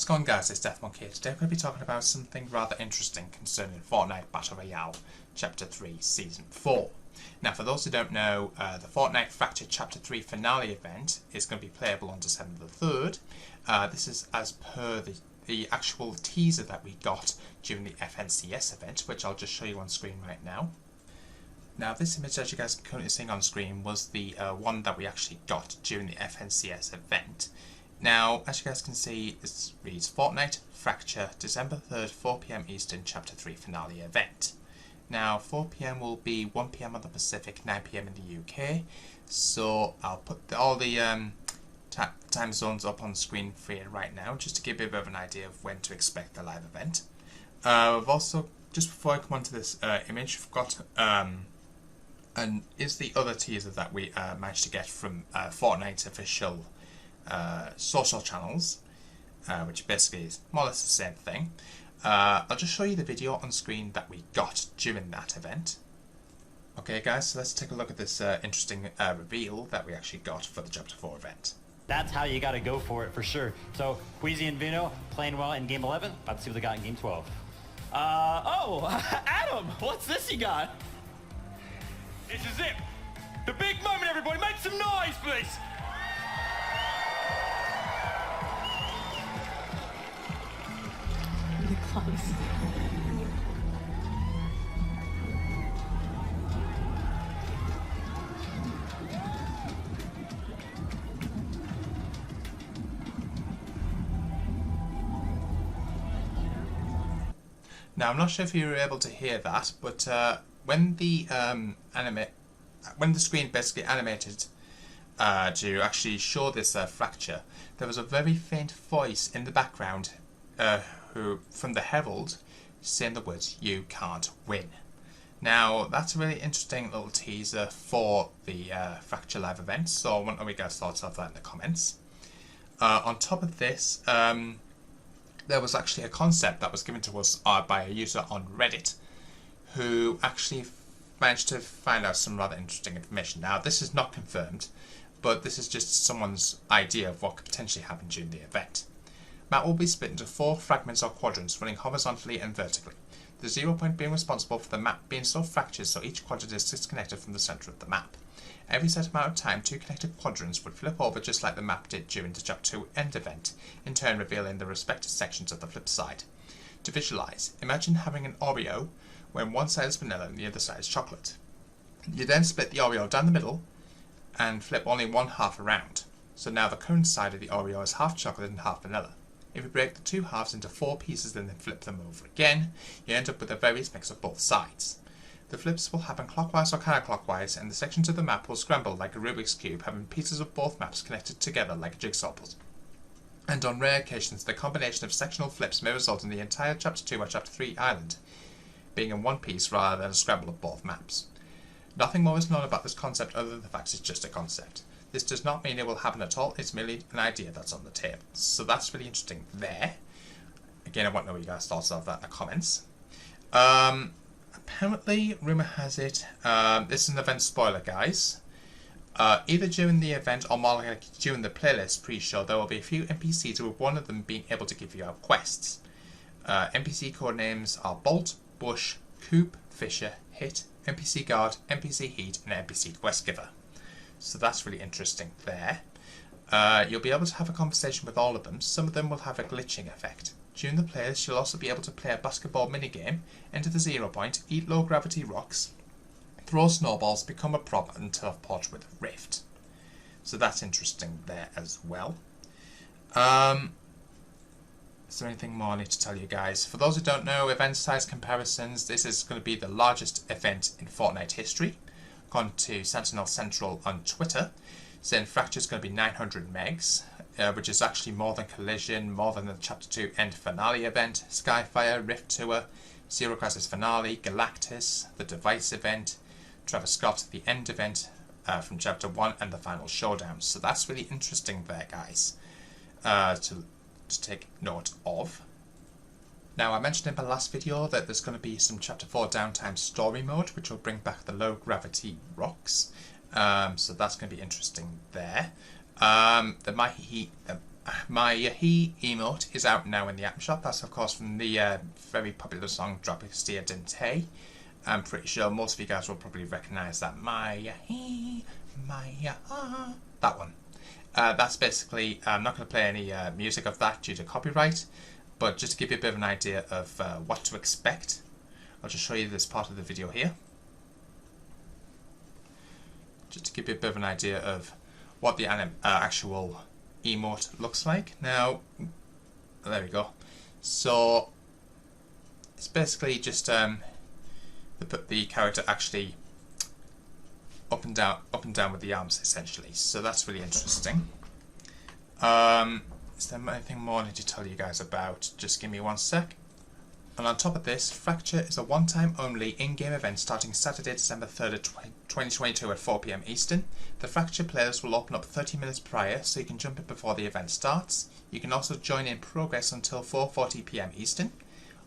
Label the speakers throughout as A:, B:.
A: What's going on, guys? It's DeathMonk here. Today we're going to be talking about something rather interesting concerning Fortnite Battle Royale Chapter 3 Season 4. Now, for those who don't know, the Fortnite Fracture Chapter 3 finale event is going to be playable on December the 3rd. This is as per the actual teaser that we got during the FNCS event, which I'll just show you on screen right now. Now, this image, as you guys are currently seeing on screen, was the one that we actually got during the FNCS event. Now, as you guys can see, this reads Fortnite Fracture December 3rd, 4 PM Eastern Chapter 3 Finale Event. Now, 4 PM will be 1 PM on the Pacific, 9 PM in the UK. So I'll put all the time zones up on the screen for you right now, just to give you a bit of an idea of when to expect the live event. We've also, just before I come on to this image, we've got and is the other teaser that we managed to get from Fortnite's official social channels, which basically is more or less the same thing. I'll just show you the video on screen that we got during that event. Okay guys, so let's take a look at this interesting reveal that we actually got for the Chapter 4 event.
B: That's how you gotta go for it, for sure. So, Queasy and Vino playing well in Game 11. About to see what they got in Game 12.
C: Adam, what's this you got?
D: This is it! The big moment, everybody! Make some noise, please!
C: Really close.
A: Now, I'm not sure if you were able to hear that, but when the screen basically animated to actually show this fracture, there was a very faint voice in the background from the Herald saying the words, "You can't win." Now, that's a really interesting little teaser for the Fracture Live event, so I want to know what you guys' thoughts of that in the comments. On top of this, there was actually a concept that was given to us by a user on Reddit who actually managed to find out some rather interesting information. Now, this is not confirmed, but this is just someone's idea of what could potentially happen during the event. Map will be split into 4 fragments or quadrants running horizontally and vertically. The 0 point being responsible for the map being so fractured so each quadrant is disconnected from the centre of the map. Every set amount of time, 2 connected quadrants would flip over just like the map did during the Chapter 2 end event, in turn revealing the respective sections of the flip side. To visualise, imagine having an Oreo when one side is vanilla and the other side is chocolate. You then split the Oreo down the middle and flip only one half around. So now the current side of the Oreo is half chocolate and half vanilla. If you break the 2 halves into 4 pieces and then flip them over again, you end up with a various mix of both sides. The flips will happen clockwise or counterclockwise, and the sections of the map will scramble like a Rubik's Cube, having pieces of both maps connected together like a jigsaw puzzle. And on rare occasions, the combination of sectional flips may result in the entire Chapter 2 or Chapter 3 island being in one piece rather than a scramble of both maps. Nothing more is known about this concept other than the fact it's just a concept. This does not mean it will happen at all, it's merely an idea that's on the table. So that's really interesting there. Again, I want to know what you guys' thoughts of that in the comments. Apparently, rumour has it, this is an event spoiler, guys. Either during the event or more like during the playlist pre-show, there will be a few NPCs, with one of them being able to give you out quests. NPC code names are Bolt, Bush, Coop, Fisher, Hit, NPC Guard, NPC Heat, and NPC Quest Giver. So that's really interesting there. You'll be able to have a conversation with all of them. Some of them will have a glitching effect. During the playlist, you'll also be able to play a basketball minigame, enter the 0 point, eat low gravity rocks, throw snowballs, become a prop, and teleport with a rift. So that's interesting there as well. Is there anything more I need to tell you guys? For those who don't know, event size comparisons, this is going to be the largest event in Fortnite history. Gone to Sentinel Central on Twitter, saying Fracture is going to be 900 megs, which is actually more than Collision, more than the Chapter 2 end finale event, Skyfire, Rift Tour, Zero Crisis Finale, Galactus, the Device event, Travis Scott, the end event from Chapter 1, and the final showdown. So that's really interesting there, guys, to take note of. Now, I mentioned in my last video that there's going to be some Chapter 4 downtime story mode, which will bring back the low gravity rocks. So that's going to be interesting there. There my he emote is out now in the app shop. That's of course from the very popular song Drop a Steer Dente. I'm pretty sure most of you guys will probably recognise that. That one. That's basically, I'm not going to play any music of that due to copyright, but just to give you a bit of an idea of what to expect, I'll just show you this part of the video here. Just to give you a bit of an idea of what the actual emote looks like. Now, there we go. So, it's basically just the character actually up and down with the arms, essentially. So that's really interesting. Is there anything more I need to tell you guys about? Just give me one sec. And on top of this, Fracture is a one-time only in-game event starting Saturday, December 3rd, 2022 at 4 PM Eastern. The Fracture players will open up 30 minutes prior, so you can jump in before the event starts. You can also join in progress until 4:40 PM Eastern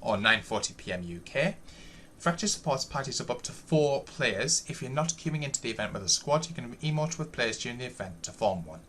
A: or 9:40 PM UK. Fracture supports parties of up to 4 players. If you're not queuing into the event with a squad, you can emote with players during the event to form one.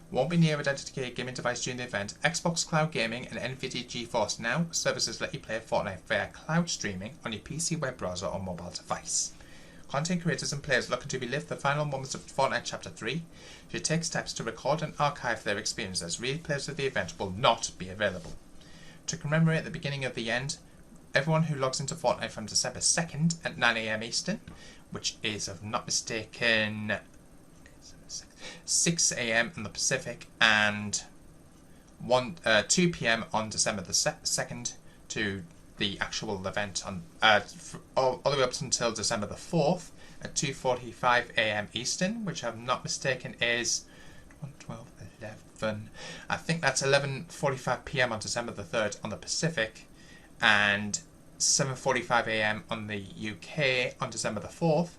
A: Won't be near a dedicated gaming device during the event. Xbox Cloud Gaming and NVIDIA GeForce Now services let you play Fortnite via cloud streaming on your PC web browser or mobile device. Content creators and players looking to relive the final moments of Fortnite Chapter 3 should take steps to record and archive their experience, as replays of the event will not be available. To commemorate the beginning of the end, everyone who logs into Fortnite from December 2nd at 9 AM Eastern, which is, if I'm not mistaken, 6 AM in the Pacific, and 2 PM on December the 2nd to the actual event on all the way up until December the 4th at 2:45 AM Eastern, which, if I'm not mistaken, is 12, 11. I think that's 11:45 PM on December the 3rd on the Pacific, and 7:45 AM on the UK on December the 4th,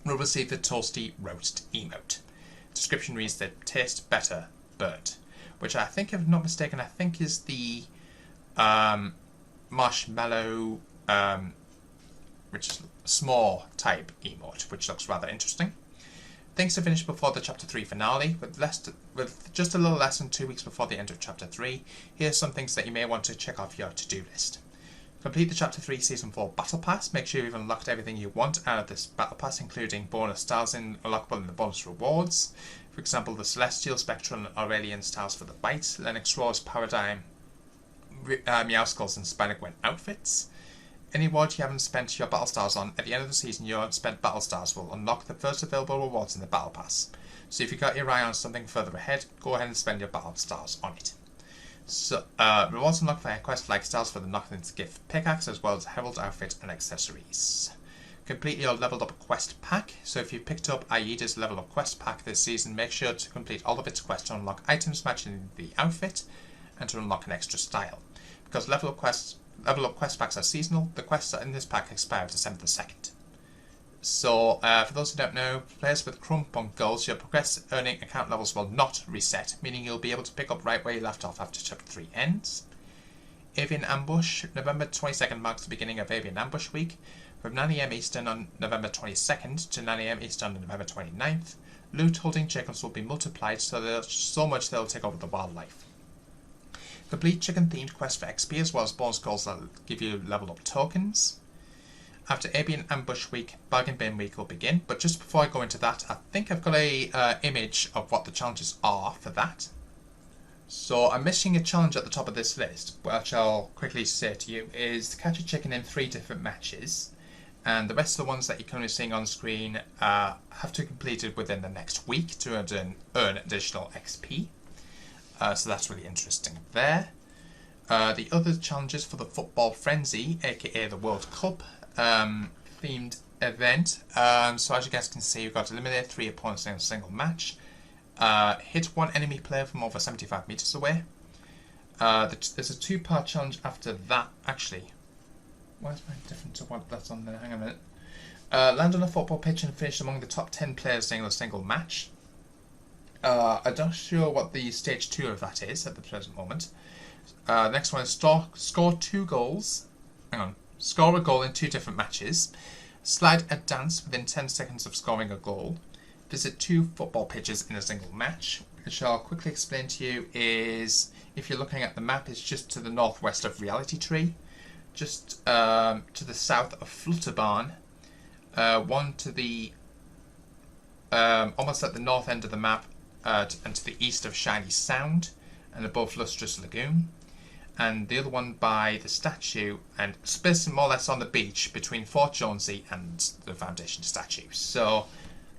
A: will receive the Toasty Roast emote. Description reads that taste better bird, which I think, if I'm not mistaken, I think is the marshmallow, which is small type emote, which looks rather interesting. Things to finish before the Chapter 3 finale, with just a little less than 2 weeks before the end of Chapter 3. Here's some things that you may want to check off your to-do list. Complete the Chapter 3 Season 4 Battle Pass. Make sure you've unlocked everything you want out of this Battle Pass, including bonus styles unlockable in the bonus rewards. For example, the Celestial, Spectral, and Aurelian styles for the Bite, Lennox Roar's Paradigm, Meowskulls, and Spider-Gwen outfits. Any award you haven't spent your battle stars on, at the end of the season, your unspent battle stars will unlock the first available rewards in the Battle Pass. So if you got your eye on something further ahead, go ahead and spend your battle stars on it. So, rewards unlocked via quest like stars for the Nothing's Gift pickaxe, as well as Herald outfit and accessories. Complete your leveled up quest pack. So if you picked up Aida's level up quest pack this season, make sure to complete all of its quests to unlock items matching the outfit and to unlock an extra style. Because level up quest packs are seasonal, the quests in this pack expire December the 2nd. So, for those who don't know, players with Chrome Punk goals, your progress earning account levels will not reset, meaning you'll be able to pick up right where you left off after Chapter 3 ends. Avian Ambush. November 22nd marks the beginning of Avian Ambush Week. From 9 AM Eastern on November 22nd to 9 AM Eastern on November 29th, loot holding chickens will be multiplied so much they'll take over the wildlife. Complete chicken-themed quests for XP, as well as bonus goals that will give you level up tokens. After Avian Ambush Week, Bargain Bin Week will begin, but just before I go into that, I think I've got a image of what the challenges are for that. So I'm missing a challenge at the top of this list, which I'll quickly say to you, is to catch a chicken in 3 different matches, and the rest of the ones that you're currently seeing on screen have to be completed within the next week to earn additional XP. So that's really interesting there. The other challenges for the Football Frenzy, aka the World Cup themed event. So as you guys can see, you've got to eliminate 3 opponents in a single match. Hit 1 enemy player from over 75 meters away. There's a 2-part challenge after that. Actually, why is mine different to what that's on there? Hang on a minute. Land on a football pitch and finish among the top 10 players in a single match. I'm not sure what the stage 2 of that is at the present moment. Next one is score 2 goals. Hang on. Score a goal in 2 different matches. Slide a dance within 10 seconds of scoring a goal. Visit 2 football pitches in a single match. which I'll quickly explain to you, is if you're looking at the map, it's just to the northwest of Reality Tree, just to the south of Flutterbarn, one to the almost at the north end of the map, and to the east of Shiny Sound, and above Lustrous Lagoon, and the other one by the statue, and basically more or less on the beach between Fort Jonesy and the Foundation statue. So,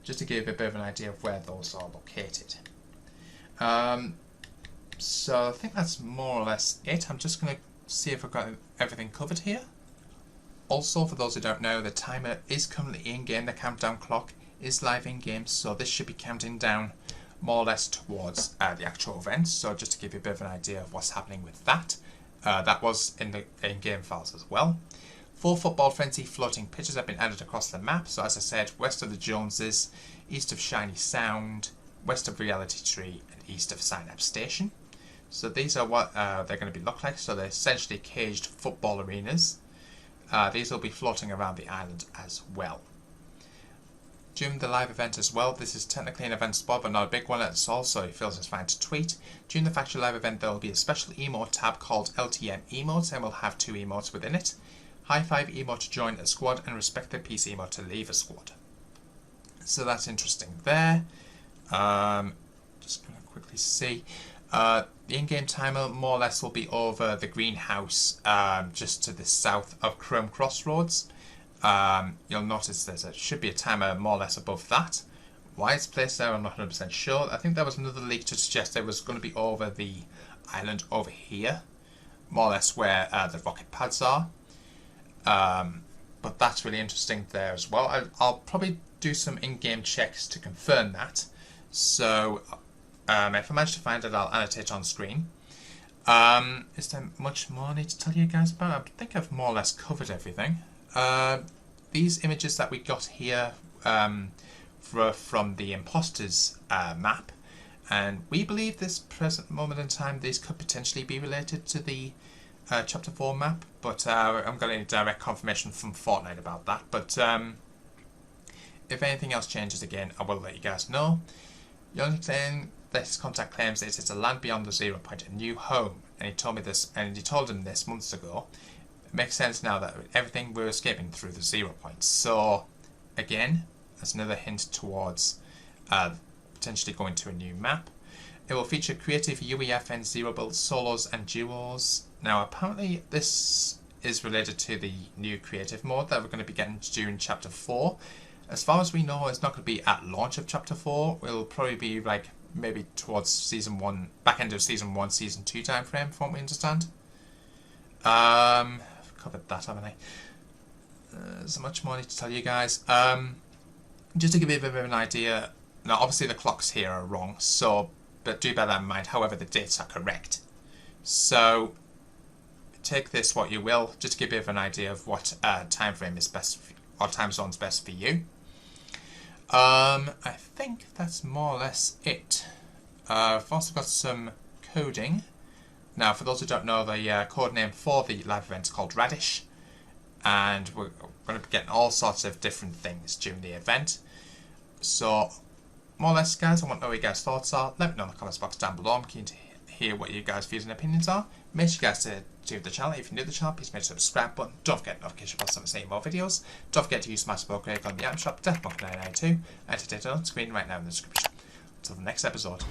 A: just to give you a bit of an idea of where those are located. So I think that's more or less it. I'm just going to see if I've got everything covered here. Also, for those who don't know, the timer is currently in-game. The countdown clock is live in-game, so this should be counting down more or less towards the actual event. So just to give you a bit of an idea of what's happening with that. That was in the in-game files as well. 4 Football Frenzy floating pitches have been added across the map. So as I said, west of the Joneses, east of Shiny Sound, west of Reality Tree, and east of Synapse Station. So these are what they're going to be look like. So they're essentially caged football arenas. These will be floating around the island as well. During the live event as well, this is technically an event spot, but not a big one at all, so it feels it's fine to tweet. During the Factory Live event, there will be a special emote tab called LTM Emotes, and we'll have 2 emotes within it. High Five emote to join a squad, and Respect the Peace emote to leave a squad. So that's interesting there. Just going to quickly see. The in-game timer more or less will be over the greenhouse, just to the south of Chrome Crossroads. You'll notice there should be a timer more or less above that. Why it's placed there, I'm not 100% sure. I think there was another leak to suggest it was going to be over the island over here, more or less where the rocket pads are. But that's really interesting there as well. I'll probably do some in-game checks to confirm that. So if I manage to find it, I'll annotate on screen. Is there much more I need to tell you guys about? I think I've more or less covered everything. These images that we got here from the Imposters map, and we believe this present moment in time these could potentially be related to the Chapter 4 map, but I haven't got any direct confirmation from Fortnite about that. But if anything else changes again, I will let you guys know. The only thing this contact claims is it's a land beyond the 0 point, a new home, and he told me this, and he told him this months ago. It makes sense now that everything we're escaping through the 0 point. So again, that's another hint towards potentially going to a new map. It will feature creative UEFN 0 build solos and duos. Now apparently this is related to the new creative mode that we're going to be getting during Chapter 4. As far as we know, it's not going to be at launch of Chapter 4. It'll probably be like maybe towards Season 1, back end of Season 1, Season 2 time frame, from what we understand. I've covered that, haven't I? There's much more I need to tell you guys. Just to give you a bit of an idea, now obviously the clocks here are wrong, so but do bear that in mind. However, the dates are correct. So take this what you will, just to give you a bit of an idea of what time frame is best, or time zone is best for you. I think that's more or less it. I've also got some coding. Now, for those who don't know, the code name for the live event is called Radish, and we're going to be getting all sorts of different things during the event. So, more or less, guys, I want to know what your guys' thoughts are. Let me know in the comments box down below. I'm keen to hear what you guys' views and opinions are. Make sure you guys to the channel. If you're new to the channel, please make sure to subscribe button. Don't forget notification bells to see more videos. Don't forget to use my support code on the item shop, DeathMonk992, and to data on screen right now in the description. Until the next episode.